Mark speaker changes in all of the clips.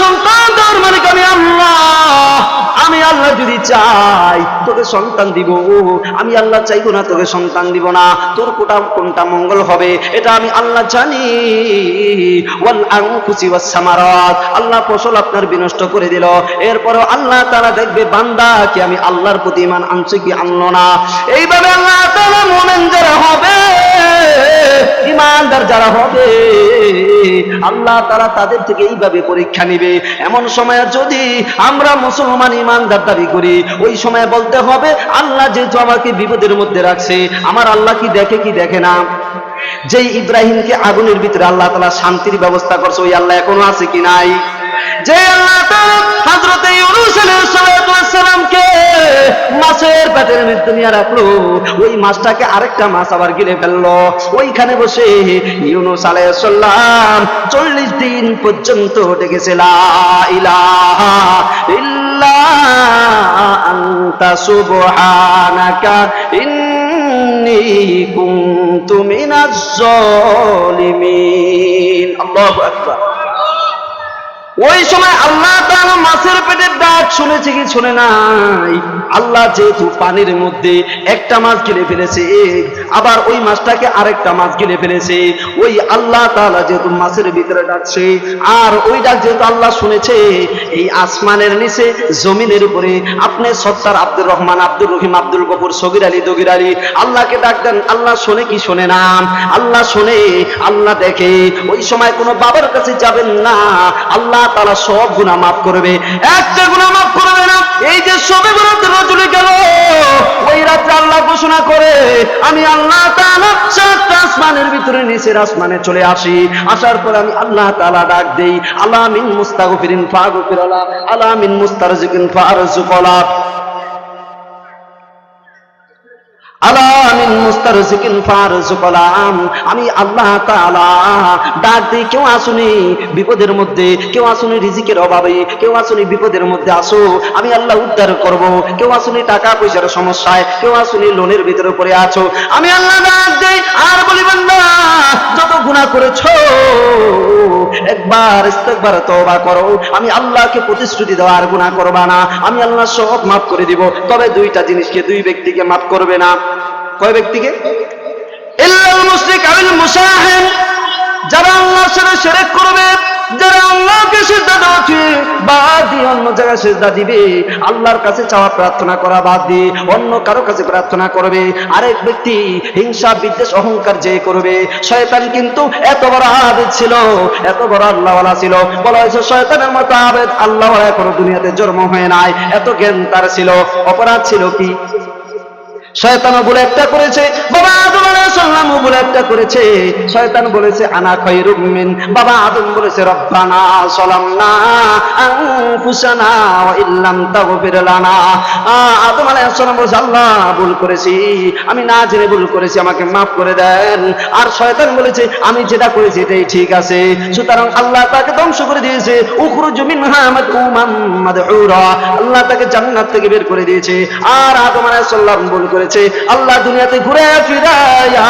Speaker 1: সন্তান দেওয়ার মালিক আমি আল্লাহ। আমি আল্লাহ যদি চাই তোকে সন্তান দিব, আমি আল্লাহ চাইবো না তোকে সন্তান দিব না। তোর কোনটা মঙ্গল হবে এটা আমি আল্লাহ জানি। ওয়াল আনফুসি ওয়াস সামারাত, আল্লাহ ফসল আপনার বিনষ্ট করে দিল, এরপরও আল্লাহ তাআলা দেখবে বান্দা কি আমি আল্লাহর প্রতি ঈমান আনছে কি আনলো না। এইভাবে আল্লাহ তাআলা মুমিন যারা হবে, ঈমানদার যারা হবে, আল্লাহ তাআলা তাদের থেকে এইভাবে পরীক্ষা নেবে। এমন সময় যদি আমরা মুসলমান ঈমানদার দাবি করি, ওই সময় বলতে হবে আল্লাহ যেহেতু আমাকে বিপদের মধ্যে রাখছে, আমার আল্লাহ কি দেখে কি দেখে না? যেই ইব্রাহিমকে আগুনের ভিতরে আল্লাহ তাআলা শান্তির ব্যবস্থা করছে, ওই আল্লাহ এখনো আছে কি নাই? যে আল্লাহ তাআলা হযরত ইউনূস আলাইহিস সালামকে মাছের পেটের মধ্যে নিয়ে রাখলো, ওই মাছটাকে আরেকটা মাছ আবার গিলে ফেললো। ওইখানে বসে ইউনূস আলাইহিস সালাম 40 দিন পর্যন্ত ডেকেছে লা ইলাহা ইল্লা আনতা সুবহানাকা ইন্নী কুনতু মিনাজ জালিমিন। আল্লাহু আকবার। ওই সময় আল্লাহ তাআলা মাছের পেটের ডাক শুনেছে কি শুনে নাই? আল্লাহ যেহেতু পানির মধ্যে একটা মাছ গিলে ফেলেছে, আবার ওই মাছটাকে আরেকটা মাছ গিলে ফেলেছে, ওই আল্লাহ তাআলা যেহেতু মাছের ভিতরে ডাকছে, আর ওই ডাক যেহেতু আল্লাহ শুনেছে, এই আসমানের নিচে জমিনের উপরে আপনি সত্তার আব্দুর রহমান, আব্দুর রহিম, আব্দুল গফুর, সগির আলী, দগির আলী, আল্লাহকে ডাক দেন। আল্লাহ শোনে কি শোনে না? আল্লাহ শোনে, আল্লাহ দেখে। ওই সময় কোনো বাবার কাছে যাবেন না, আল্লাহ তাআলা সব গুনাহ মাফ করবে, একটা গুনাহ মাফ করবে না। এই যে সবে বরাতের রজনী গেল, ওই রাতে আল্লাহ ঘোষণা করে আমি আল্লাহ তাআলা সাতটা আসমানের ভিতরে নিচের আসমানে চলে আসি। আসার পর আমি আল্লাহ তাআলা ডাক দেই, আলা মিন মুস্তাগফিরিন ফাগফির লা, আলা মিন মুস্তারজিকিন ফারজুক লা, আলা মিন মুস্তারজিকিন ফারজুক লা। আমি আল্লাহ তাআলা ডাক দিই, কেউ আসুনি বিপদের মধ্যে, কেউ আসুনি রিজিকের অভাবে, কেউ আসুনি বিপদের মধ্যে, আসো আমি আল্লাহ উদ্ধার করব। কেউ আসুনি টাকা পয়সার সমস্যায়, কেউ আসুনি লোনের ভিতরে পড়ে আছো, আমি আল্লাহ ডাক দেই আর বলি বান্দা যত গুনাহ করেছো একবার ইস্তেগফার তওবা করো, আমি আল্লাহকে প্রতিশ্রুতি দাও আর গুনাহ করবা না, আমি আল্লাহ সব মাফ করে দিব। তবে দুইটা জিনিসকে, দুই ব্যক্তিকে মাফ করবে না। কয় ব্যক্তিকে? ইল্লাল মুশরিক আল মুশাহিন, যারা আল্লাহর সাথে শিরক করবে, যারা আল্লাহকে সিজদা দেওয়াকে বাদ দিয়ে অন্য জায়গায় সিজদা দিবে, আল্লাহর কাছে চাওয়া প্রার্থনা করা বাদ দিয়ে অন্য কারো কাছে প্রার্থনা করবে। আরেক ব্যক্তি হিংসা বিদ্বেষ অহংকার যে করবে। শয়তান কিন্তু এত বড় আবেদ ছিল, এত বড় আল্লাহওয়ালা ছিল, বলা হয়েছে শয়তানের মতো আবেদ আল্লাহওয়ালা এখনো দুনিয়াতে জন্ম হয় নাই, এত জ্ঞান তার ছিল। অপরাধ ছিল কি? শয়তানও বলে একটা করেছে, বাবা আদম আলাইহিস সালামও বলে একটা করেছে। শয়তান বলেছে আনা খায়রুম মিন, বাবা আদম বলেছে রব্বানা যালামনা আনফুসানা ওয়া ইল্লাম তাগফির লানা। আদম আলাইহিস সালাম বলেছে আল্লাহ ভুল করেছি, আমি না জেনে ভুল করেছি, আমাকে মাফ করে দেন। আর শয়তান বলেছে আমি যেটা করেছি এটাই ঠিক আছে। সুতরাং আল্লাহ তাকে ধ্বংস করে দিয়েছে, উখরুজ মিনহা মাদউমান মাদউরা, আল্লাহ তাকে জান্নাত থেকে বের করে দিয়েছে। আর আদম আলাইহিস সালাম ভুল করে আল্লাহ দুনিয়াতে ঘুরে ফিরাইয়া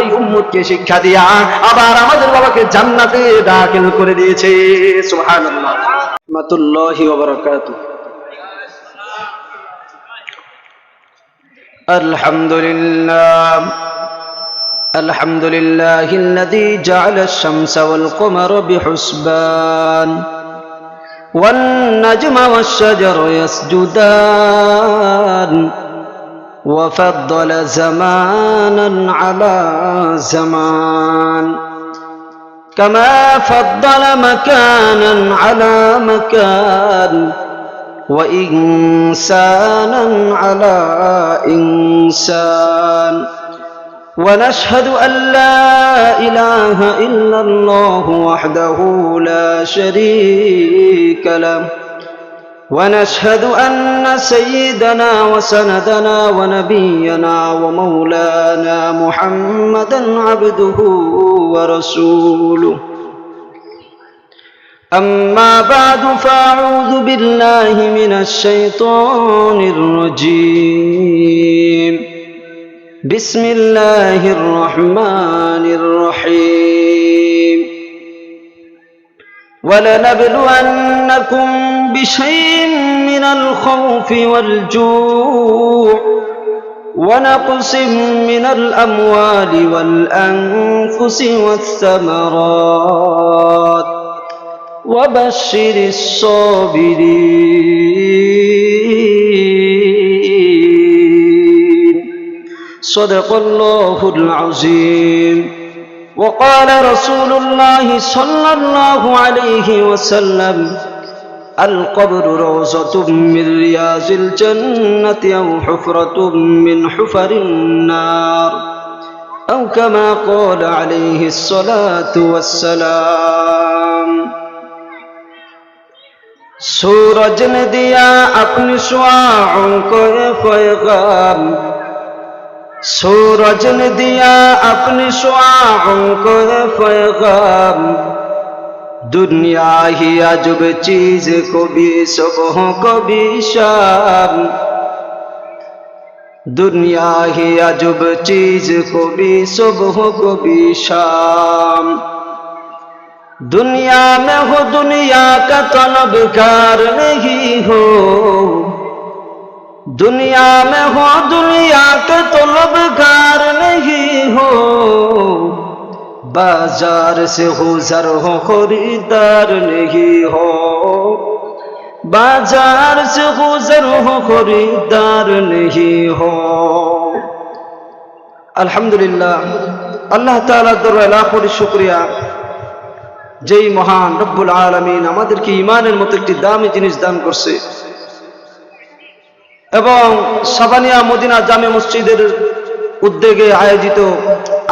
Speaker 1: এই উম্মতকে শিক্ষা দিয়া আবার আমাদের বাবাকে জান্নাতে দাখিল করে দিয়েছে। সুবহানাল্লাহ, রাহমাতুল্লাহি ওয়া বারাকাতুহু। আলহামদুলিল্লাহ, আলহামদুলিল্লাহিল্লাযী জাআলা আশ-শামসা ওয়াল কমারা বিহুসবান ওয়ান নাজমা ওয়াশ-শাজারু ইয়াসজুদান وفضل زمانا على زمان كما فضل مكانا على مكان وإنسانا على إنسان ونشهد أن لا إله إلا الله وحده لا شريك له ونشهد أن سيدنا وسندنا ونبينا ومولانا محمدا عبده ورسوله أما بعد فأعوذ بالله من الشيطان الرجيم بسم الله الرحمن الرحيم وَلَنَبْلُوَنَّكُمْ بِشَيْءٍ مِّنَ الْخَوْفِ وَالْجُوعِ وَنَقْصٍ مِّنَ الْأَمْوَالِ وَالْأَنفُسِ وَالثَّمَرَاتِ وَبَشِّرِ الصَّابِرِينَ صدق الله العظيم. وقال رسول الله صلى الله عليه وسلم القبر روضة من رياض الجنة أو حفرة من حفر النار أو كما قال عليه الصلاة والسلام. सूरज ने दिया अपनी शुआओं को पैगाम, सूरज ने दिया अपनी शुआओं को पैगाम, दुनिया ही अजब चीज को भी सुबह को भी शाम, दुनिया ही अजब चीज को भी सुबह को भी शाम. दुनिया में हो दुनिया का तलबगार नहीं हो, दुनिया में हो दुनिया का तलबगार नहीं हो, बाजार से गुजर हो खरीदार नहीं हो, बाजार से गुजर हो खरीदार नहीं हो. अल्हम्दुलिल्लाह, अल्लाह ताला दरबारे लाख कोटी शुक्रिया যেই মহান রব্বুল আলামিন আমাদেরকে ঈমানের মতো একটি দামি জিনিস দান করছে এবং সাবানিয়া মদিনা জামে মসজিদের উদ্যোগে আয়োজিত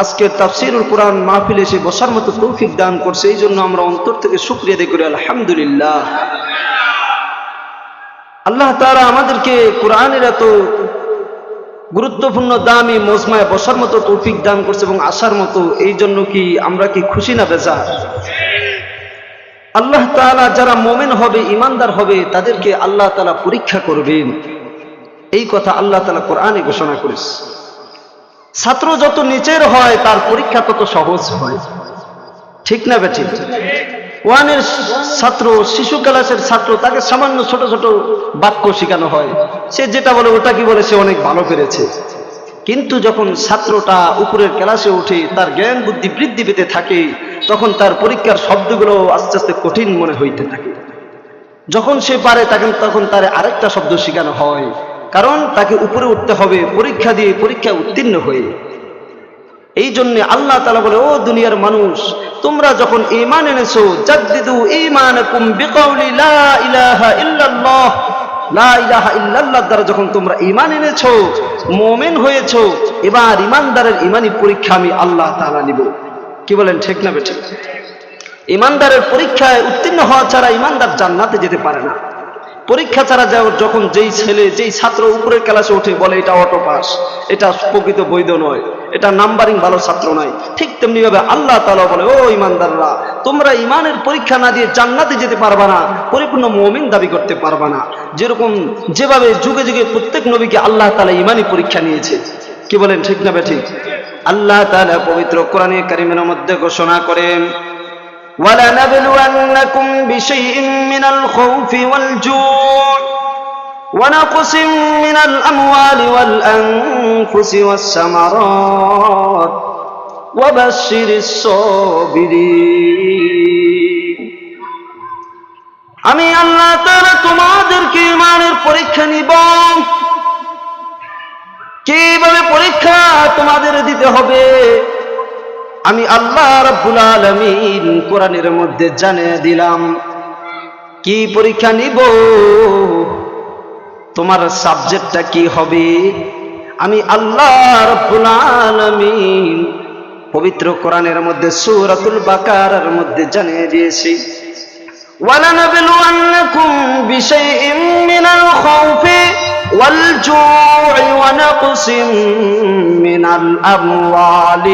Speaker 1: আজকের তাফসীরুল কুরআন মাহফিলে এসে বসার মতো তৌফিক দান করছে। এই জন্য আমরা অন্তর থেকে শুকরিয়া আদায় করি আলহামদুলিল্লাহ। আল্লাহ তাআলা আমাদেরকে কোরআনের এত গুরুত্বপূর্ণ দামি মজমায় বসার মতো তৌফিক দান করছে এবং আসার মতো, এই জন্য কি আমরা কি খুশি না বেজার? আল্লাহ তাআলা যারা মুমিন হবে, ঈমানদার হবে, তাদেরকে আল্লাহ তাআলা পরীক্ষা করবেন, এই কথা আল্লাহ তাআলা কোরআনে ঘোষণা করেছে। ছাত্র যত নিচের হয় তার পরীক্ষা তত সহজ হয়, ঠিক না বেঠিক? ওয়ানের ছাত্র, শিশু ক্লাসের ছাত্র, তাকে সামান্য ছোট ছোট বাক্য শেখানো হয়, সে যেটা বলে ওটা কি বলে সে অনেক ভালো করেছে। কিন্তু যখন ছাত্রটা উপরের ক্লাসে উঠে, তার জ্ঞান বুদ্ধি বৃদ্ধি পেতে থাকে, তখন তার পরীক্ষার শব্দগুলো আস্তে আস্তে কঠিন মনে হইতে থাকে। যখন সে পারে তখন তার আরেকটা শব্দ শেখানো হয়, কারণ তাকে উপরে উঠতে হবে পরীক্ষা দিয়ে, পরীক্ষা উত্তীর্ণ হয়ে। এই জন্য আল্লাহ তাআলা বলে, ও দুনিয়ার মানুষ, তোমরা যখন ঈমান এনেছো, জাদ্দিদু ঈমানাকুম বিকাউলি লা ইলাহা ইল্লাল্লাহ, লা ইলাহা ইল্লাল্লাহ দ্বারা যখন তোমরা ঈমান এনেছো, মুমিন হয়েছো, এবার ঈমানদারের ঈমানি পরীক্ষা আমি আল্লাহ তাআলা নিব। কি বলেন, ঠিক না বেঠিক? ঈমানদারের পরীক্ষায় উত্তীর্ণ হওয়া ছাড়া ঈমানদার জান্নাতে যেতে পারে না। পরীক্ষা ছাড়া যখন যেই ছেলে, যেই ছাত্র উপরের ক্লাসে উঠে বলে এটা অটো পাস, এটা প্রকৃত বৈধ নয়, এটা নাম্বারিং ভালো ছাত্র নয়, ঠিক তেমনি ভাবে আল্লাহ তাআলা বলে, ও ঈমানদাররা, তোমরা ঈমানের পরীক্ষা না দিয়ে জান্নাতে যেতে পারবা না, পরিপূর্ণ মুমিন দাবি করতে পারবা না। যেভাবে যুগে যুগে প্রত্যেক নবীকে আল্লাহ তাআলা ঈমানি পরীক্ষা নিয়েছে। কি বলেন, ঠিক না বেঠিক? আল্লাহ তাআলা পবিত্র কোরআনে কারীমের মধ্যে ঘোষণা করেন, وَلَنَبْلُوَنَّكُمْ بِشَيْءٍ مِّنَ الْخَوْفِ وَالْجُوعِ وَنَقْصٍ مِّنَ الْأَمْوَالِ وَالْأَنفُسِ وَالثَّمَرَاتِ وَبَشِّرِ الصَّابِرِينَ. আমি আল্লাহ তাআলা তোমাদেরকে ঈমানের পরীক্ষা নিব। কিভাবে পরীক্ষা তোমাদের দিতে হবে আমি আল্লাহ রাব্বুল আলামিন কোরআনের মধ্যে জানিয়ে দিলাম। কি পরীক্ষা নিব, তোমার সাবজেক্টটা কি হবে, আমি আল্লাহ রাব্বুল আলামিন পবিত্র কোরআনের মধ্যে সূরাতুল বাকারার মধ্যে জানিয়ে দিয়েছি। وَلَنَبْلُوَنَّكُمْ بِشَيْءٍ مِّنَ الْخَوْفِ وَالْجُوعِ وَنَقْصٍ مِّنَ الْأَمْوَالِ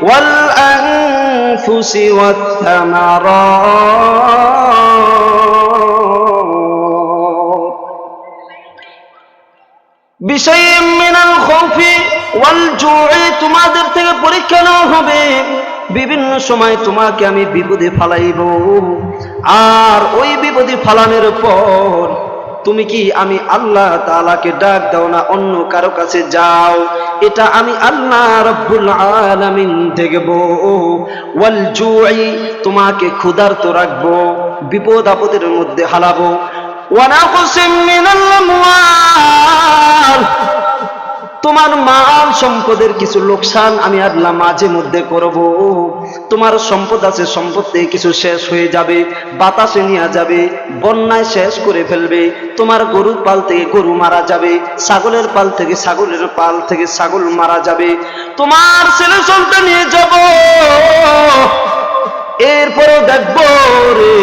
Speaker 1: وَالْأَنفُسِ وَالثَّمَرَاتِ. بِشَيْءٍ مِّنَ الْخَوْفِ وَالْجُوعِ, তোমাদের থেকে পরীক্ষা নেওয়া হবে। বিভিন্ন সময় তোমাকে আমি বিপদে ফালাইব, আর ওই বিপদে ফালানোর পর তুমি কি আমি আল্লাহ তাআলাকে ডাক দাও না অন্য কারো কাছে যাও? এটা আমি আল্লাহ রাব্বুল আলামিন দেখবো। ওয়াল জুই, তোমাকে ক্ষুধার্ত রাখবো, বিপদ আপদের মধ্যে হালাবো। ওয়া নাকসিম মিনাল আমওয়াল, তোমার মাল সম্পদের কিছু লোকসান আমি আল্লাহ মাঝে মধ্যে করব। তোমার সম্পদ আছে, সম্পদ থেকে কিছু শেষ হয়ে যাবে, বাতাসে নিয়ে যাবে, বন্যায় শেষ করে ফেলবে। তোমার গরুর পাল থেকে গরু মারা যাবে, ছাগলের পাল থেকে ছাগল মারা যাবে। তোমার ছেলে সন্তান নিয়ে যাব, এরপরও দেখবো রে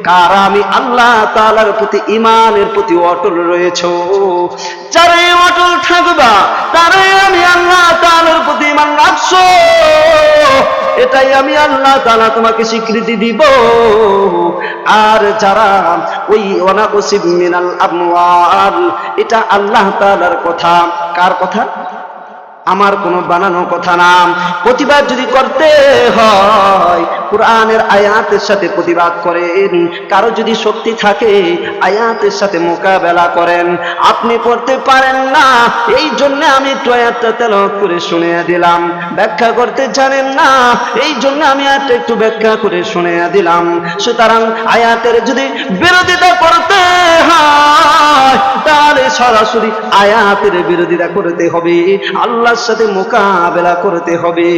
Speaker 1: কারা আমি আল্লাহ তাআলার প্রতি ঈমানের প্রতি অটল রয়েছে। যারা অটল থাকবা তারাই আমি আল্লাহ তাআলার প্রতি ঈমান রাখছো, এটাই আমি আল্লাহ তাআলা তোমাকে স্বীকৃতি দিব। আর যারা ওই ওয়ানাকুসিব মিনাল আমওয়াল, এটা আল্লাহ তাআলার কথা। কার কথা? আমার কোনো বানানো কথা না। প্রতিবাদ যদি করতে হয় কোরআনের আয়াতের সাথে প্রতিবাদ করেন। কারো যদি শক্তি থাকে আয়াতের সাথে মোকাবেলা করেন। আপনি পড়তে পারেন না, এই জন্য আমি একটু আয়াতটা তেলাওয়াত করে শুনিয়ে দিলাম। ব্যাখ্যা করতে জানেন না, এই জন্য আমি আয়াতটা একটু ব্যাখ্যা করে শুনিয়ে দিলাম। সুতরাং আয়াতের যদি বিরোধিতা করতে হয় তাহলে সরাসরি আয়াতের বিরোধিতা করতে হবে, আল্লাহর সাথে মোকাবেলা করতে হবে।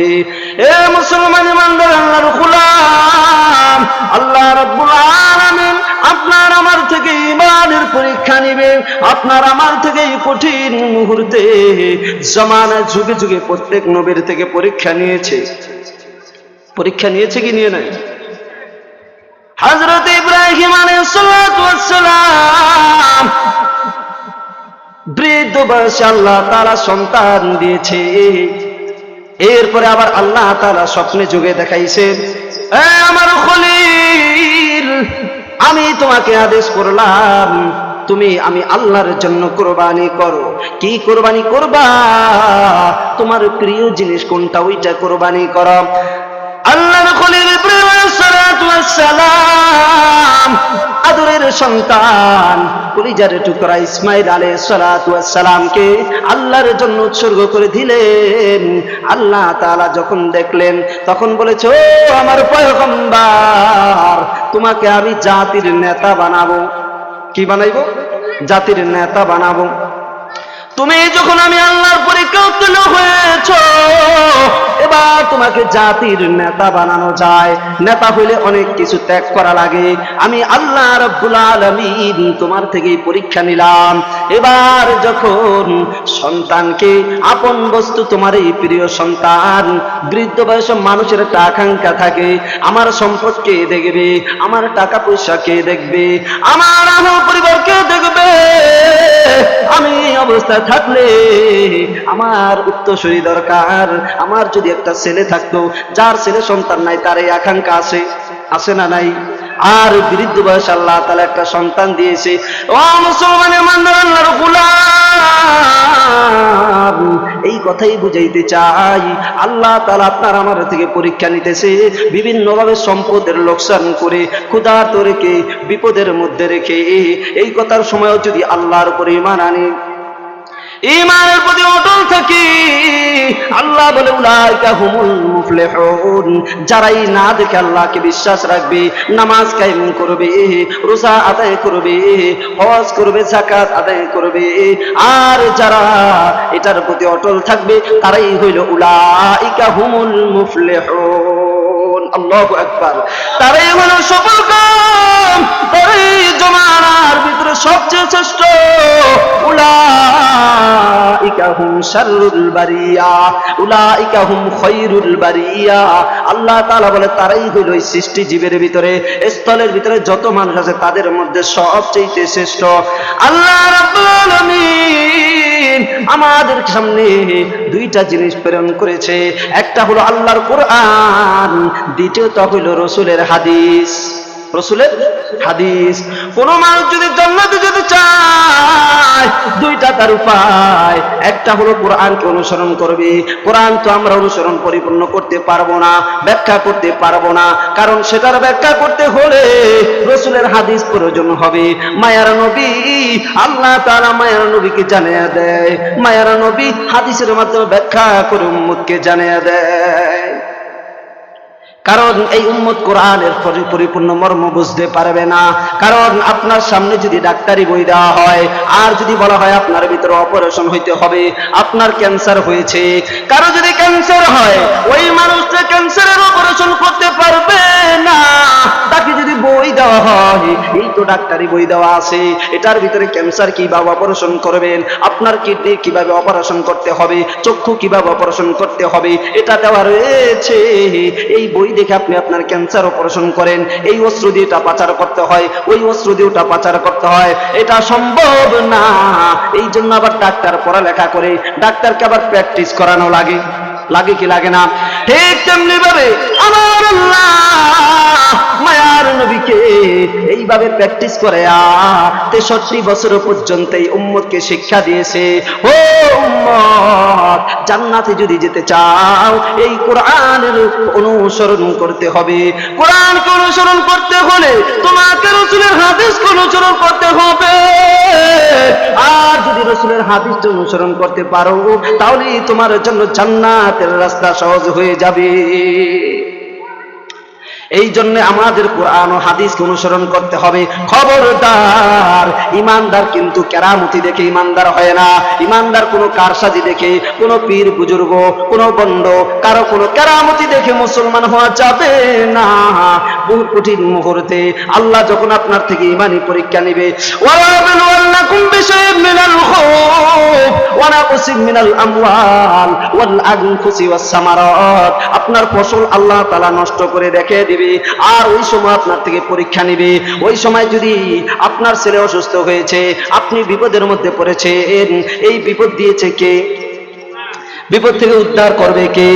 Speaker 1: এ মুসলমান ইমানদার আল্লাহর গোলাম, আল্লাহ রাব্বুল আলামিন আপনার আমার থেকে ঈমানের পরীক্ষা নেবে। আপনার আমার থেকে এই কঠিন মুহূর্তে জামানা যুগে যুগে প্রত্যেক নবীর থেকে পরীক্ষা নিয়েছে। পরীক্ষা নিয়েছে কি নিয়ে নাই? হযরত ইব্রাহিম আলাইহিস সালাতু ওয়াস সালাম বৃদ্ধ বয়সে আল্লাহ তাআলা সন্তান দিয়েছে। এরপরে আবার আল্লাহ তাআলা স্বপ্নে যুগে দেখাইছেন, আমার খলিল, আমি তোমাকে আদেশ করলাম তুমি আমি আল্লাহর জন্য কুরবানি করো। কি কুরবানি করবা? তোমার প্রিয় জিনিস কোনটা ওইটা কুরবানি করো। আল্লাহর খলিল ইব্রাহিম আলাইহিস সালাতু ওয়াস সালাম আদরের সন্তান কলিজার টুকরা ইসমাঈল আলাইহিস সালাতু ওয়াস সালামকে আল্লাহর জন্য উৎসর্গ করে দিলেন। আল্লাহ তাআলা যখন দেখলেন তখন বলেছে, ও আমার পয়গম্বর, তোমাকে আমি জাতির নেতা বানাবো। কি বানাইবো? জাতির নেতা বানাবো। তুমি যখন আমি আল্লাহর পরীক্ষা উত্তীর্ণ হয়েছ, এবার তোমাকে জাতির নেতা বানানো যায়। নেতা হইলে অনেক কিছু ত্যাগ করা লাগে। আমি আল্লাহ রাব্বুল আলামিন তোমার থেকেই পরীক্ষা নিলাম। এবার যখন সন্তানকে আপন বস্তু, তোমার এই প্রিয় সন্তান, বৃদ্ধ বয়সে মানুষের একটা আকাঙ্ক্ষা থাকে, আমার সম্পদ কে দেখবে, আমার টাকা পয়সা কে দেখবে, আমার পরিবার কে দেখবে, আমি অবস্থা থাকলে আমার উত্তরসূরি দরকার। আমার যদি একটা ছেলে থাকতো, যার ছেলে সন্তান নাই, তার এই আকাঙ্ক্ষা আছে, আছে না নাই? আর বৃদ্ধ বয়স আল্লাহ তাআলা একটা সন্তান দিয়েছে। ও মুসলমান ইমানদার আল্লাহর গোলাম, এই কথাই বুঝাইতে চাই, আল্লাহ তাআলা আপনার আমার থেকে পরীক্ষা নিতেছে বিভিন্নভাবে, সম্পদের লোকসান করে, ক্ষুধার্ত রেখে, বিপদের মধ্যে রেখে। এই কথার সময়ও যদি আল্লাহর উপরে ঈমান আনি, ঈমানের প্রতি অটল থাকি, আল্লাহ বলে উলাইকা হুমুল মুফলিহুন, যারাই না দেখে আল্লাহকে বিশ্বাস রাখবে, নামাজ কায়েম করবে, রোজা আদায় করবে, হজ করবে, যাকাত আদায় করবে, আর যারা এটার প্রতি অটল থাকবে তারাই হইল উলাইকা হুমুল মুফলিহুন। আল্লাহু আকবার। তারাই হলো সফল কাম, তারাই জমানার ভিতরে সবচেয়ে শ্রেষ্ঠ। উলাইকা হুম শাররুল বারিয়া, উলাইকা হুম খায়রুল বারিয়া। আল্লাহ তাআলা বলে তারাই হলো এই সৃষ্টি জীবের ভিতরে, স্থলের ভিতরে যত মানুষ আছে তাদের মধ্যে সবচেয়ে শ্রেষ্ঠ। আল্লাহ রাব্বুল আলামিন আমাদের সামনে দুইটা জিনিস প্রেরণ করেছে। একটা হলো আল্লাহর কোরআন, দ্বিতীয়টা হলো রাসূলের হাদিস। রাসূলের হাদিস। কোন মানুষ যদি জান্নাতে যেতে চায় দুইটা তার উপায়, একটা হলো কোরআনকে অনুসরণ করবে। কোরআন তো আমরা অনুসরণ পরিপূর্ণ করতে পারবো না, ব্যাখ্যা করতে পারবো না, কারণ সেটার ব্যাখ্যা করতে হলে রাসূলের হাদিস প্রয়োজন হবে। মায়ার নবী, আল্লাহ তাআলা মায়ার নবীকে জানিয়ে দেয়, মায়ার নবী হাদিসের মাধ্যমে ব্যাখ্যা করে উম্মতকে জানিয়ে দেয়। কারণ এই উম্মত কোরআনের পরিপূর্ণ মর্ম বুঝতে পারবে না। কারণ আপনার সামনে যদি ডাক্তারি বই দেওয়া হয় আর যদি বলা হয় আপনার ভিতরে অপারেশন হইতে হবে, আপনার ক্যান্সার হয়েছে, কারো যদি ক্যান্সার হয় ওই মানুষটা ক্যান্সারের অপারেশন করতে পারবে না। তাকে যদি বই দেওয়া হয়, এই তো ডাক্তারি বই দেওয়া আছে, এটার ভিতরে ক্যান্সার কিভাবে অপারেশন করবেন, আপনার কিডনি কিভাবে অপারেশন করতে হবে, চক্ষু কিভাবে অপারেশন করতে হবে, এটা দেওয়া রয়েছে। এই বই দেখে আপনি আপনার ক্যান্সার অপারেশন করেন, এই অস্ত্র দিয়ে এটা পাচার করতে হয়, ওই অস্ত্র দিয়ে ওটা পাচার করতে হয়, এটা সম্ভব না। এই জন্য আবার ডাক্তার পড়ালেখা করে, ডাক্তারকে আবার প্র্যাকটিস করানো লাগে, লাগে কি লাগে না? ঠিক তেমনি ভাবে আমার আল্লাহ মায়ার নবীকে এইভাবে প্র্যাকটিস করে 63 বছর পর্যন্ত এই উম্মতকে শিক্ষা দিয়েছে। ও উম্মত, জান্নাতে যদি যেতে চাও এই কোরআনের অনুসরণ করতে হবে। কোরআনকে অনুসরণ করতে হলে তোমাকে রাসূলের হাদিসকে অনুসরণ করতে হবে। আর যদি রাসূলের হাদিসকে অনুসরণ করতে পারো তাহলে তোমার জন্য জান্নাতের রাস্তা সহজ হয়ে যাবে। এই জন্য আমাদের কোরআন ও হাদিসকে অনুসরণ করতে হবে। খবরদার, ইমানদার কিন্তু কেরামতি দেখে ইমানদার হয় না। ইমানদার কোনো কারসাজি দেখে, কোনো পীর বুজুর্গ, কোনো বন্ড, কারো কোনো কেরামতি দেখে মুসলমান হওয়া যাবে না। বহু কঠিন মুহূর্তে আল্লাহ যখন আপনার থেকে ইমানি পরীক্ষা নেবে, ওয়ালাকুম বিশাইইন মিনাল খাউফ ওয়া নাকসিম মিনাল আমওয়াল ওয়াল আনফুসি ওয়াস সামারাত, আপনার ফসল আল্লাহ তাআলা নষ্ট করে রেখে দিবে। আর ওই সময় আপনার থেকে পরীক্ষা নেবে। ওই সময় যদি আপনার ছেলে অসুস্থ হয়েছে, আপনি বিপদের মধ্যে পড়েছেন, এই বিপদ দিয়েছে কে? বিপদ থেকে উদ্ধার করবে কে?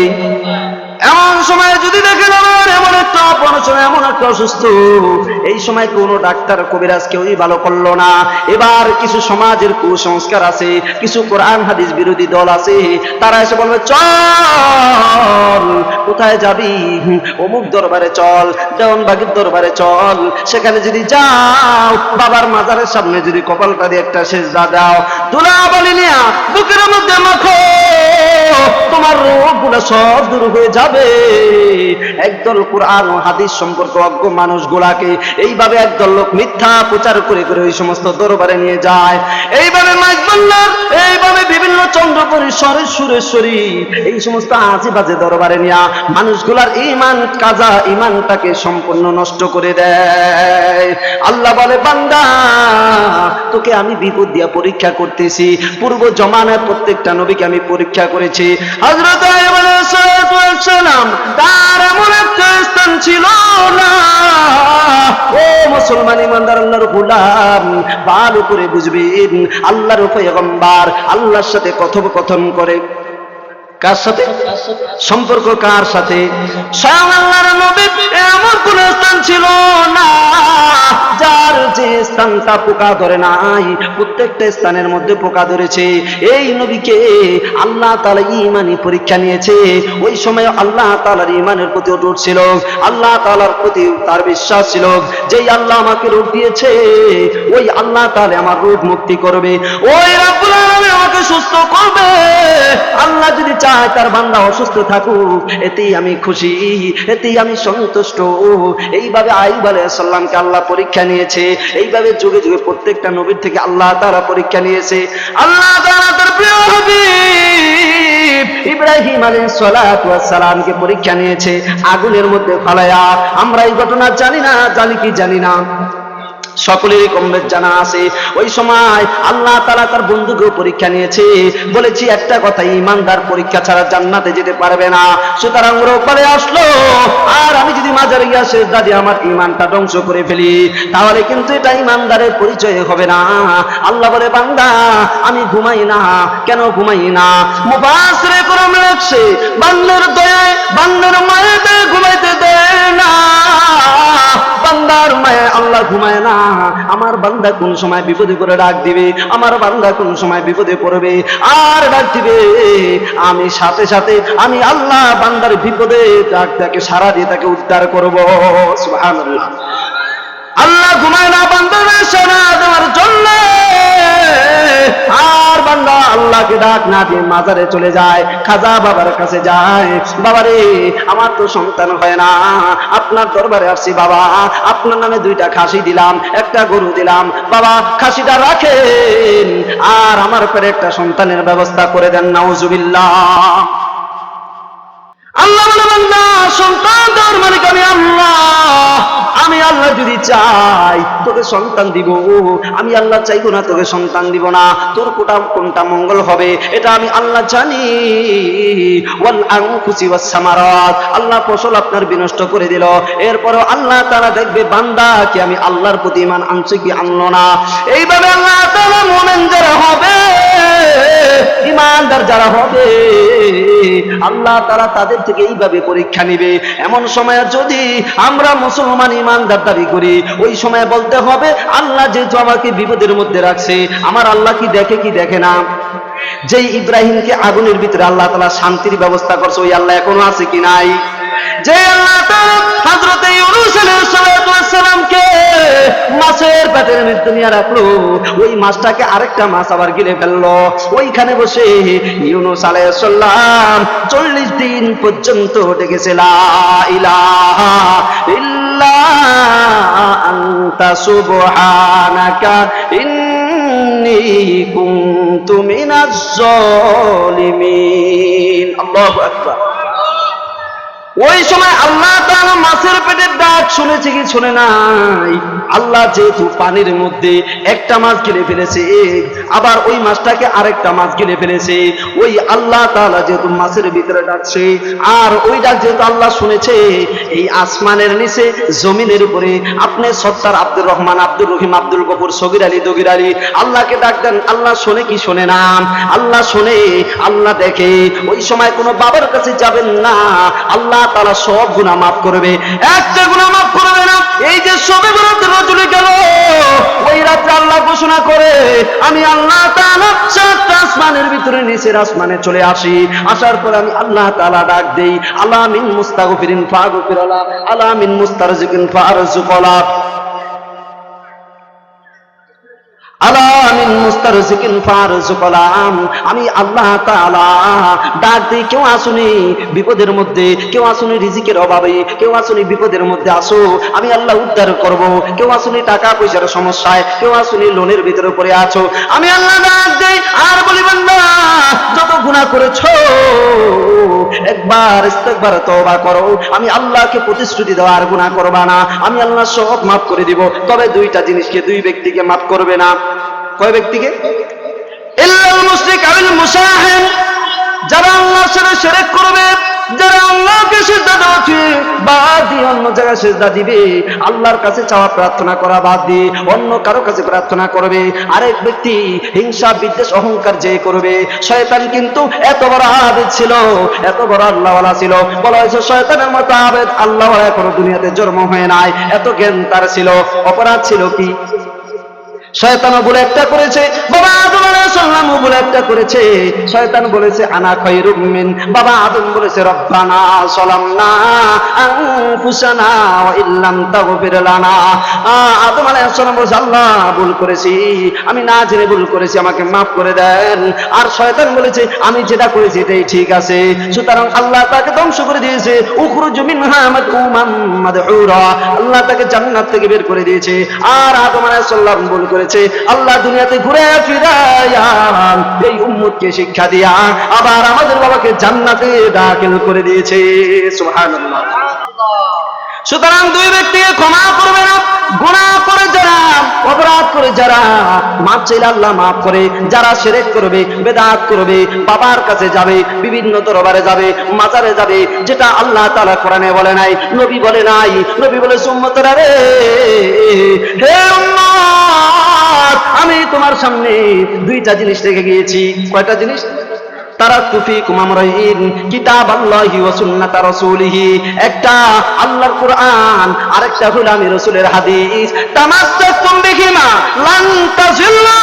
Speaker 1: এমন সময় যদি দেখেন আমার এমন একটা অপারেশন, এমন একটা অসুস্থ, এই সময় কোনো ডাক্তার কবিরাজ কেউই ভালো করলো না। এবার কিছু সমাজের কুসংস্কার আছে, কিছু কোরআন হাদিস বিরোধী দল আছে, তারা এসে বলবে চল, কোথায় যাবি? অমুক দরবারে চল, দেওয়ানবাগির দরবারে চল, সেখানে যদি যাও বাবার মাজারের সামনে যদি কপালটা দিয়ে একটা সেজদা দাও, ধুলাবালি নিয়া বুকের মধ্যে মাখো, তোমার রোগগুলো সব দূর হয়ে যাবে। একদল কোরআন ও হাদিস সম্পর্কে অজ্ঞ মানুষগুলাকে এইভাবে একদল লোক মিথ্যা প্রচার করে করে ওই সমস্ত দরবারে নিয়ে যায়। এইভাবে মাইজবান্নার, এইভাবে বিভিন্ন চন্দ্রপুরী, সুরেশ্বরী, এই সমস্ত আজেবাজে দরবারে নিয়ে মানুষগুলার ঈমান কাজা, ঈমানটাকে সম্পূর্ণ নষ্ট করে দেয়। আল্লাহ বলে, বান্দা তোকে আমি বিপদ দিয়া পরীক্ষা করতেছি। পূর্ব জমানায় প্রত্যেকটা নবীকে আমি পরীক্ষা করেছি। হযরত আইয়ুব আলাইহিস সালাম, তার এমন একটা স্থান ছিল না। ও মুসলমান ইমানদার আল্লাহর গোলাম, ভালো করে বুঝবেন, আল্লাহর পয়গম্বর আল্লাহর সাথে কথোপকথন করে। কার সাথে সম্পর্ক? কার সাথে? স্বয়ং আল্লাহর নবী এমন কোন স্থান ছিল না যার যে স্থানটা পোকা ধরে নাই, প্রত্যেকটা স্থানের মধ্যে পোকা ধরেছে। এই নবীকে আল্লাহ তাআলা ঈমানি পরীক্ষা নিয়েছে। ওই সময় আল্লাহ তাআলার ঈমানের প্রতি অটুট ছিল, আল্লাহ তাআলার প্রতি তার বিশ্বাস ছিল, যেই আল্লাহ আমাকে রোগ দিয়েছে ওই আল্লাহ তাআলা আমার রোগ মুক্তি করবে, ওই রব্বুল আলামিন আমাকে সুস্থ করবে। আল্লাহ যদি চায় তার বান্দা অসুস্থ থাকুক, এতেই আমি খুশি, এতেই আমি সন্তুষ্ট। এইভাবে আইয়ুব আলাইহিস সালামকে আল্লাহ পরীক্ষা নিয়েছে। এইভাবে যুগে যুগে প্রত্যেকটা নবীর থেকে আল্লাহ তাআলা পরীক্ষা নিয়েছে। আল্লাহ তাআলা তার প্রিয় হাবিব ইব্রাহিম আলাইহিস সালাতু ওয়াস সালামকে পরীক্ষা নিয়েছে আগুনের মধ্যে ফালায়া। আমরা এই ঘটনা জানি না, জানি কি জানি না, সকলেরই কম বেশ জানা আছে। ওই সময় আল্লাহ তাআলা তার বন্ধুকেও পরীক্ষা নিয়েছে। বলেছি একটা কথা, ঈমানদার পরীক্ষা ছাড়া জান্নাতে যেতে পারবে না। সুতরাং ওরা বলে আসলো, আর আমি যদি মাজারে গিয়ে সেজদা দিয়ে আমার ঈমানটা ধ্বংস করে ফেলি তাহলে কিন্তু এটা ঈমানদারের পরিচয় হবে না। আল্লাহ বলে, বান্দা আমি ঘুমাই না। কেন ঘুমাই না? মুফাসসিরে কোরআন লেখছে, বান্দার দয়ায়, বান্দার মায়াতে ঘুমাইতে দেয় না। বান্দার মায়ে আল্লাহ ঘুমায় না। আমার বান্দা কোন সময় বিপদে পড়ে ডাক দিবে, আমার বান্দা কোন সময় বিপদে পড়বে আর ডাক দিবে, আমি সাথে সাথে আমি আল্লাহ বান্দার বিপদে ডাকটাকে সারা দিয়ে তাকে উদ্ধার করব। সুবহানাল্লাহ। আল্লাহ ঘুমায় না বান্দাকে সারা দেওয়ার জন্য, আর বান্দা আল্লাহকে ডাক না দিয়ে মাজারে চলে যায়, খাজা বাবার কাছে যায়, বাবারে আমার তো সন্তান হয় না, আপনার দরবারে আসছি বাবা, আপনার নামে 2টা খাসি দিলাম, একটা গরু দিলাম, বাবা খাসিটা রাখেন আর আমার পরে একটা সন্তানের ব্যবস্থা করে দেন। নাউজুবিল্লাহ। আল্লাহ বলে বান্দা সন্তান দেওয়ার মালিক আমি আল্লাহ। আমি আল্লাহ যদি চাই তোকে সন্তান দিব, আমি আল্লাহ চাইবো না তোকে সন্তান দিব না। তোর কোনটা মঙ্গল হবে এটা আমি আল্লাহ জানি। ওয়াল আনফুসি ওয়াস সামারাত, আল্লাহ ফসল আপনার বিনষ্ট করে দিল, এরপরও আল্লাহ তাআলা দেখবে বান্দা কি আমি আল্লাহর প্রতি ঈমান আনছে কি আনলো না। এইভাবে আল্লাহ তাআলা মুমিন যারা হবে, ঈমানদার যারা হবে, আল্লাহ তাআলা তাদের থেকে এইভাবে পরীক্ষা নিবে। এমন সময় যদি আমরা মুসলমান ঈমানদার দাবি করি, ওই সময় বলতে হবে আল্লাহ যেহেতু আমাকে বিপদের মধ্যে রাখছে, আমার আল্লাহ কি দেখে কি দেখে না? যেই ইব্রাহিমকে আগুনের ভিতরে আল্লাহ তাআলা শান্তির ব্যবস্থা করছে, ওই আল্লাহ এখনো আছে কি নাই? যে আল্লাহ তাআলা হযরত ইউনূস আলাইহিস সালামকে মাছের পেটের মধ্যে নিয়ে রাখলো, ওই মাছটাকে আরেকটা মাছ আবার গিলে ফেললো, ওইখানে বসে ইউনূস আলাইহিস সালাম 40 দিন পর্যন্ত ডেকেছে লা ইলাহা ইল্লা আনতা সুবহানাকা ইন্নী কুনতু মিনাজ জালিমিন। আল্লাহু আকবার। ওই সময় আল্লাহ তাআলা মাছের পেটের ডাক শুনেছে কি শুনে নাই? আল্লাহ যেহেতু পানির মধ্যে একটা মাছ গিলে ফেলেছে, আবার ওই মাছটাকে আরেকটা মাছ গিলে ফেলেছে, ওই আল্লাহ তাআলা যেহেতু মাছের ভিতরে ডাকছে, আর ওই ডাক যেহেতু আল্লাহ শুনেছে, এই আসমানের নিচে জমিনের উপরে আপনি সত্তার আব্দুর রহমান, আব্দুর রহিম, আব্দুল গফুর, সগির আলী, দগির আলী, আল্লাহকে ডাক দেন, আল্লাহ শোনে কি শোনে না? আল্লাহ শোনে, আল্লাহ দেখে। ওই সময় কোনো বাবার কাছে যাবেন না, আল্লাহ তাআলা সব গুনাহ মাফ করবে, একটা গুনাহ মাফ করবে না। এই যে শবে বরাতের রাতে গেল, ওই রাতে আল্লাহ ঘোষণা করে আমি আল্লাহ তাআলা 7টা আসমানের ভিতরে নিচের আসমানে চলে আসি, আসার পর আমি আল্লাহ তাআলা ডাক দেই, আলা মিন মুস্তাগফিরিন ফাগফিরালা, আলা মিন মুস্তারজিকিন ফারজুকালা, আলা মিন মুস্তারজিকিন ফারজুকালাম। আমি আল্লাহ তাআলা ডাক দিই, কেউ আসুনি বিপদের মধ্যে, কেউ আসুনি রিজিকের অভাবে, কেউ আসুনি বিপদের মধ্যে, আসো আমি আল্লাহ উদ্ধার করব। কেউ আসুনি টাকা পয়সার সমস্যায়, কেউ আসুনি লোনের ভিতরে পড়ে আছো, আমি আল্লাহ ডাক দেই আর বলি বান্দা যত গুনাহ করেছো একবার ইস্তেগফার তওবা করো, আমি আল্লাহকে প্রতিশ্রুতি দাও আর গুনাহ করবা না, আমি আল্লাহ সব মাফ করে দিব। তবে 2টা জিনিসকে, 2 ব্যক্তিকে মাফ করবে না। কয় ব্যক্তিকে? ইল্লাল মুশরিক আল মুশাহিন, যারা আল্লাহর সাথে শিরক করবে, যারা আল্লাহকে সিজদা দেওয়া বাদ দিয়ে অন্য জায়গায় সিজদা দিবে, আল্লাহর কাছে চাওয়া প্রার্থনা করা বাদ দিয়ে অন্য কারো কাছে প্রার্থনা করবে। আরেক ব্যক্তি হিংসা বিদ্বেষ অহংকার যে করবে। শয়তান কিন্তু এত বড় আবেদ ছিল, এত বড় আল্লাহওয়ালা ছিল, বলা হয়েছে শয়তানের মতো আবেদ আল্লাহওয়ালা এখনো দুনিয়াতে জন্ম হয় নাই, এত জ্ঞান তার ছিল। অপরাধ ছিল কি? শয়তানও বলে একটা করেছে, বাবা আদম আলাইহিস সালামও বলে একটা করেছে। শয়তান বলেছে আনা খায়রুম মিন, বাবা আদম বলেছে রব্বানা যালামনা আনফুসানা ওয়া ইল্লাম তাগফির লানা। আদম আলাইহিস সালাম বলেছে আল্লাহ ভুল করেছি, আমি না জেনে ভুল করেছি, আমাকে মাফ করে দেন। আর শয়তান বলেছে আমি যেটা করেছি এটাই ঠিক আছে। সুতরাং আল্লাহ তাকে ধ্বংস করে দিয়েছে, উখরুজু মিনহা মাদউমান মাদউরা, আল্লাহ তাকে জান্নাত থেকে বের করে দিয়েছে। আর আদম আলাইহিস সালাম ভুল করেছে, আল্লাহ দুনিয়াতে ঘুরে ফিরায়া এই উম্মতকে শিক্ষা দিয়া আবার আমাদের বাবাকে জান্নাতে দাখিল করে দিয়েছে। সুবহানাল্লাহ। সুতরাং 2 ব্যক্তিকে ক্ষমা করবে না। গুনাহ করে যারা, অপরাধ করে যারা, মাফ চাইলে আল্লাহ মাফ করে। যারা শিরক করবে, বেদাত করবে, বাবার কাছে যাবে, বিভিন্ন দরবারে যাবে, মাজারে যাবে, যেটা আল্লাহ তাআলা কোরআনে বলে নাই, নবী বলে নাই। নবী বলে উম্মতরা রে, হে উম্মত, আমি তোমার সামনে 2টা জিনিস রেখে গিয়েছি। কয়টা জিনিস? তারাকতু ফীকুম আমরাইন কিতাবাল্লাহি ওয়া সুন্নাতা রাসূলিহি, একটা আল্লাহর কোরআন, আরেকটা হলো আমি রাসূলের হাদিস। তামাসসাকতুম বিহিমা লান তাযিল্লু,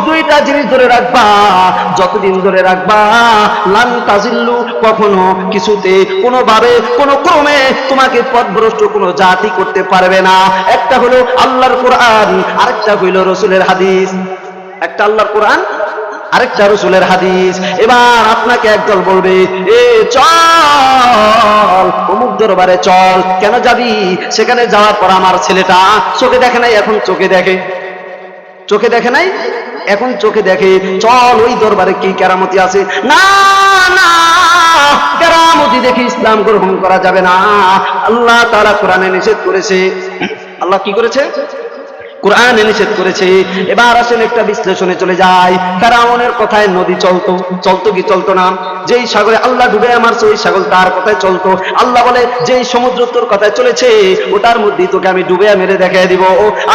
Speaker 1: দুইটা জিনিস ধরে রাখবা, যতদিন ধরে রাখবা লান তাযিল্লু, কখনো কিছুতে কোনোভাবে কোনো ক্রমে তোমাকে পথভ্রষ্ট কোনো জাতি করতে পারবে না। একটা হলো আল্লাহর কোরআন, আরেকটা হইল রাসূলের হাদিস। একটা আল্লাহর কোরআন, আরেকটা রাসূলের হাদিস। এবার আপনাকে একদল বলবে, এ চল অমুক দরবারে চল। কেন যাবি? সেখানে যাওয়ার পর আমার ছেলেটা চোখে দেখে নাই, এখন চোখে দেখে। চোখে দেখে নাই, এখন চোখে দেখে। চল ওই দরবারে কি কেরামতি আছে। না না, কেরামতি দেখে ইসলাম গ্রহণ করা যাবে না। আল্লাহ তাআলা কোরআনে নিষেধ করেছে। আল্লাহ কি করেছে? কোরআনে নিষেধ করেছে। এবার আসেন একটা বিশ্লেষণে চলে যায়। ফেরাউনের কথায় নদী চলতো, চলতো কি চলতো না? যেই সাগরে আল্লাহ ডুবে মারছে ওই সাগর তার কথায় চলতো। আল্লাহ বলে যেই সমুদ্র তোর কথায় চলেছে ওটার মধ্যেই তোকে আমি ডুবে মেরে দেখাই দিব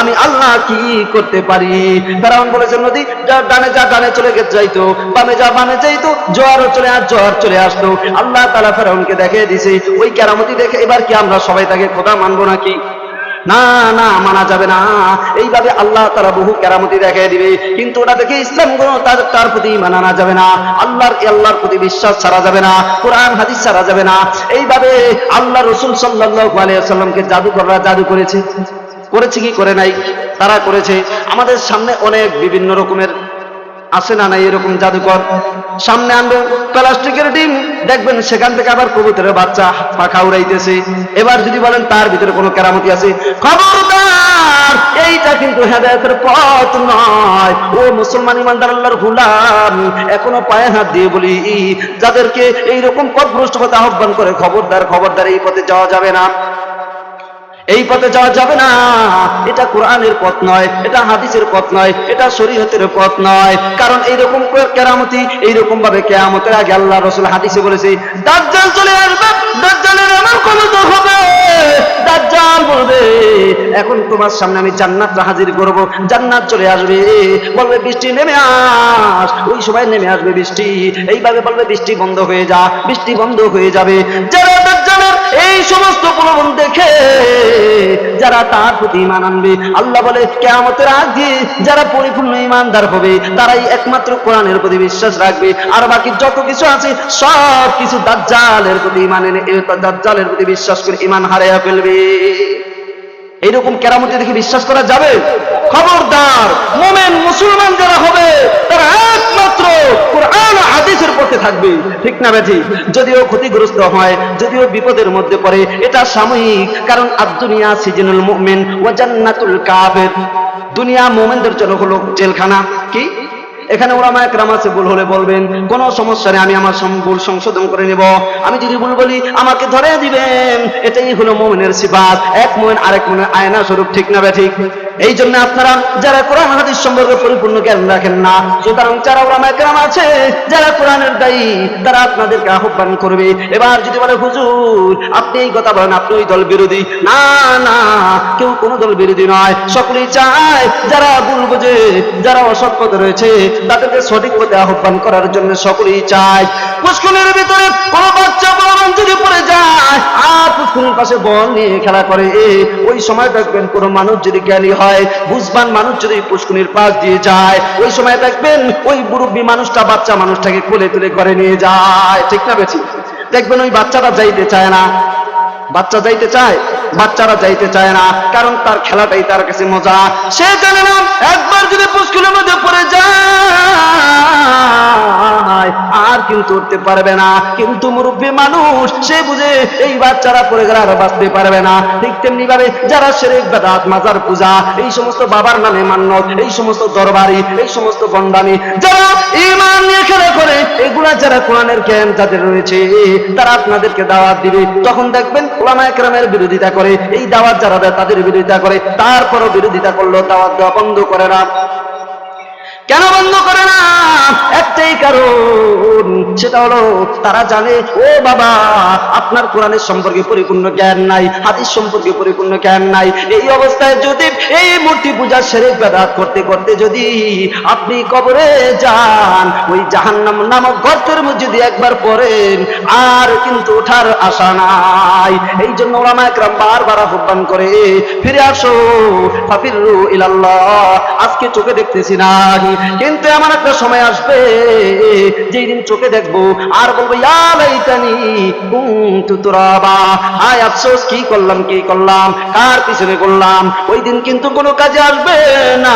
Speaker 1: আমি আল্লাহ কি করতে পারি। ফেরাউন বলেছে নদী যা ডানে যা, ডানে চলে যাইতো, বামে যা বামে যাইতো, জোয়ারও চলে আস, জোয়ার চলে আসতো। আল্লাহ তাআলা ফেরাউনকে দেখিয়ে দিছে ওই কেরামতি দেখে। এবার কি আমরা সবাই তাকে খোদা মানবো নাকি? না না, মানা যাবে না। এইভাবে আল্লাহ তাআলা বহু কেরামতি দেখিয়ে দিবে, কিন্তু ওটা দেখে ইসলাম গ্রহণ তার প্রতি মানা যাবে না। আল্লাহর প্রতি বিশ্বাস ছাড়া যাবে না, কোরআন হাদিস ছাড়া যাবে না। এইভাবে আল্লাহ রাসূল সাল্লাল্লাহু আলাইহি ওয়াসাল্লামকে জাদুকররা জাদু করেছে। করেছে কি করে নাই? তারা করেছে। আমাদের সামনে অনেক বিভিন্ন রকমের আসে না নাই এরকম জাদুকর। সামনে আনবে প্লাস্টিকের ডিম, দেখবেন সেখান থেকে আবার কবুতরের বাচ্চা পাখা উড়াইতেছে। এবার যদি বলেন তার ভিতরে কোনো কেরামতি আছে, খবরদার, এইটা কিন্তু হেদায়েতের পথ নয়। ও মুসলমান ইমানদার আল্লাহর গোলাম, এখনো পায়ে হাত দিয়ে বলি যাদেরকে এইরকম পথভ্রষ্ট পথে আহ্বান করে, খবরদার খবরদার, এই পথে যাওয়া যাবে না, এই পথে যাওয়া যাবে না। এটা কোরআনের পথ নয়, এটা হাদিসের পথ নয়, এটা শরীয়তের পথ নয়। কারণ এইরকম কেরামতি, এইরকম ভাবে কিয়ামতের আগে আল্লাহ রাসূল হাদিসে বলেছে দাজ্জাল চলে আসবে, দাজ্জালের এমন ক্ষমতা হবে, দাজ্জাল বলবে এখন তোমার সামনে আমি জান্নাত হাজির করব। জান্নাত চলে আসবে, বলবে বৃষ্টি নেমে আস, ওই সময় নেমে আসবে বৃষ্টি। এইভাবে বলবে বৃষ্টি বন্ধ হয়ে যা, বৃষ্টি বন্ধ হয়ে যাবে। যারা দাজ্জালের এই সমস্ত প্রলোভন দেখে যারা তার প্রতি ঈমান আনবে, আল্লাহ বলে কিয়ামতের আগে যারা পরিপূর্ণ ঈমানদার হবে তারাই একমাত্র কোরআনের প্রতি বিশ্বাস রাখবে। আর বাকি যত কিছু আছে সব কিছু দাজ্জালের প্রতি ঈমান এনে দাজ্জালের প্রতি বিশ্বাস করে ঈমান হারাইয়া ফেলবে। এইরকম কেরামতি দেখে বিশ্বাস করা যাবে? খবরদার, মুমিন মুসলমান যারা হবে তারা একমাত্র কোরআন ও হাদিসের পথে থাকবে। ঠিক না বেঠিক? যদিও ক্ষতিগ্রস্ত হয়, যদিও বিপদের মধ্যে পড়ে, এটা সাময়িক। কারণ আদ-দুনিয়া সিজনুল মুমিন ওয়া জান্নাতুল কাফির, দুনিয়া মুমিনদের জন্য হলো জেলখানা। কি? এখানে উলামায়ে কেরাম আছে, ভুল হলে বলবেন, কোনো সমস্যা নেই, আমি আমার ভুল সংশোধন করে নেব। আমি যদি ভুল বলি আমাকে ধরে দিবেন। এটাই হলো মুমিনের সিফাত। এক মুমিন আরেক মুমিনের আয়না স্বরূপ। ঠিক না ঠিক? এই জন্য আপনারা যারা কোরআন হাদিস সম্পর্কে পরিপূর্ণ জ্ঞান রাখেন না, সুতরাং যারা উলামায়ে কেরাম আছে যারা কোরআনের দায়ী, তারা আপনাদেরকে আহ্বান করবে। এবার যদি বলে হুজুর আপনি এই কথা বলেন, আপনি ওই দল বিরোধী। না না, কেউ কোনো দল বিরোধী নয়। সকলেই চায় যারা ভুল বোঝে, যারা অসৎ পথে রয়েছে তাদেরকে সঠিক পথে আহ্বান করার জন্য সকলেই চায়। পুষ্কুনির ভিতরে কোনো বাচ্চা বল যদি পড়ে যায় আর পুষ্কুনির পাশে বল নিয়ে খেলা করে, ওই সময় দেখবেন কোনো মানুষ যদি জ্ঞানী হয়, বুঝবান মানুষ যদি পুষ্কুনির পাশ দিয়ে যায়, ওই সময় দেখবেন ওই মুরব্বী মানুষটা বাচ্চা মানুষটাকে কোলে তুলে ঘরে নিয়ে যায়। ঠিক না বেশি? দেখবেন ওই বাচ্চাটা যাইতে চায় না। বাচ্চা যাইতে চায়? বাচ্চারা যাইতে চায় না, কারণ তার খেলাটাই তার কাছে মজা। সে জানে না একবার যদি পুষ্কুলের মধ্যে পড়ে যায় আর কিন্তু উঠতে পারবে না। কিন্তু মুরব্বী মানুষ সে বুঝে এই বাচ্চারা পড়ে গেলে আর বাঁচতে পারবে না। ঠিক তেমনি ভাবে যারা শিরক বিদআত, মাজার পূজা, এই সমস্ত বাবার নামে মান্নত, এই সমস্ত দরবারি, এই সমস্ত গন্ডামি, যারা ঈমান নিয়ে খেলা করে, এগুলা যারা কোরআনের জ্ঞান যাদের রয়েছে তারা আপনাদেরকে দাওয়াত দিবে। তখন দেখবেন উলামায়ে কেরামের বিরোধিতা করে, এই দাওয়াত যারা দেয় তাদের বিরোধিতা করে, তারপরও বিরোধিতা করলেও দাওয়াত দেওয়া বন্ধ করে না। কেন বন্ধ করে না? একটাই কারণ, সেটা হলো তারা জানে ও বাবা আপনার কোরআনের সম্পর্কে পরিপূর্ণ জ্ঞান নাই, হাদিস সম্পর্কে পরিপূর্ণ জ্ঞান নাই। এই অবস্থায় যদি এই মূর্তি পূজা শিরক বিদআত করতে করতে যদি আপনি কবরে যান, ওই জাহান্নাম নামক গর্তের মধ্যে যদি একবার পড়েন আর কিন্তু ওঠার আশা নাই। এই জন্য উলামায়ে কেরাম বারবার আহ্বান করে ফিরে আসো, ফাফিরু ইলাল্লাহ। আজকে চোখে দেখতেছি না, কিন্তু এমন একটা সময় আসবে যেই দিন চোখে দেখবো আর বলবো ইয়া লাইতানি কুনতু তুরাবা, হায় আফসোস কি করলাম কি করলাম, কার পিছনে করলাম। ওই দিন কিন্তু কোনো কাজে আসবে না।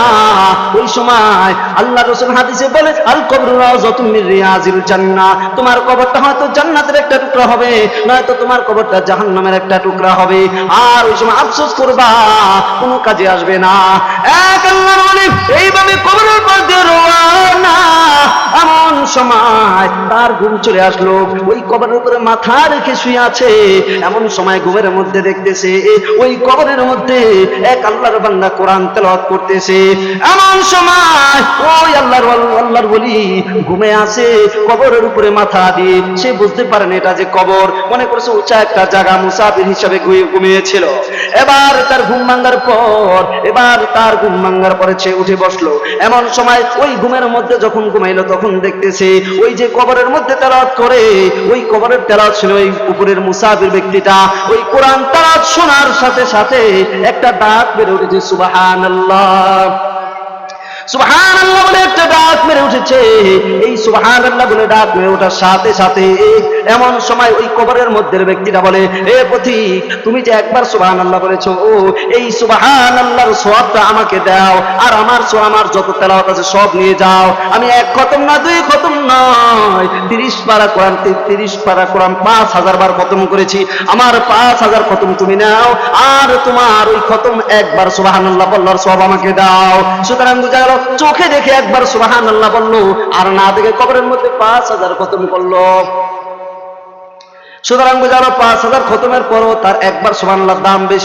Speaker 1: ওই সময় আল্লাহ রাসূল হাদিসে বলে আল কবরু রাওযাতুম মির রিয়াজিল জান্নাহ, তোমার কবরটা হয়তো জান্নাতের একটা টুকরা হবে, নয়তো তোমার কবরটা জাহান্নামের একটা টুকরা হবে। আর ওই সময় আফসোস করবা, কোনো কাজে আসবে না। এক আল্লাহর ওলি এইভাবে কবরের মধ্যে রওনা, এমন সময় তার ঘুম চলে আসলো, ওই কবরের উপরে মাথা রেখে শুয়ে আছে। এমন সময় ঘুমের মধ্যে দেখতেছে ওই কবরের মধ্যে এক আল্লাহর বান্দা কোরআন তেলাওয়াত করতেছে। এমন সময় ওই আল্লাহর ওলি ঘুমে আছে কবরের উপরে মাথা দিয়ে, সে বুঝতে পারেন এটা যে কবর, মনে করছে উঁচা একটা জায়গা, মুসাফির হিসাবে ঘুমিয়েছিল। এবার তার ঘুম ভাঙার পরে সে উঠে বসলো। এমন সময় ওই ঘুমের মধ্যে যখন ঘুমাইলো তখন দেখতেছে ওই যে কবরের মধ্যে তেলাওয়াত করে, ওই কবরের তেলাওয়াত ছিল ওই উপরের মুসাফির ব্যক্তিটা, ওই কোরআন তেলাওয়াত শোনার সাথে সাথে একটা ডাক বেড়ে উঠেছে সুবহানাল্লাহ, সুবহানাল্লাহ বলে একটা ডাক মেরে উঠেছে। এই সুবহানাল্লাহ বলে ডাক মেরে ওঠার সাথে সাথে এমন সময় ওই কবরের মধ্যের ব্যক্তিটা বলে, এ পথিক তুমি যে একবার সুবহানাল্লাহ বলেছো, ও এই সুবহানাল্লাহর সওয়াবটা আমাকে দাও, আর আমার যত তেলাওয়াত আছে সব নিয়ে যাও। আমি এক খতম না, দুই খতম নয়, 30 পারা কোরআন 5000 বার খতম করেছি, আমার 5000 খতম তুমি নাও, আর তোমার ওই খতম একবার সুবহানাল্লাহ বলার সওয়াব আমাকে দাও। সুতরাং বুঝা গেল, চোখে দেখে একবার সুবহানাল্লাহ বললো, আর না দেখে কবরের মধ্যে 5000 খতম করলো। সুতরাং বুঝা গেল 5000 খতমের পরও তার একবার সুবহানাল্লাহর দাম বেশি।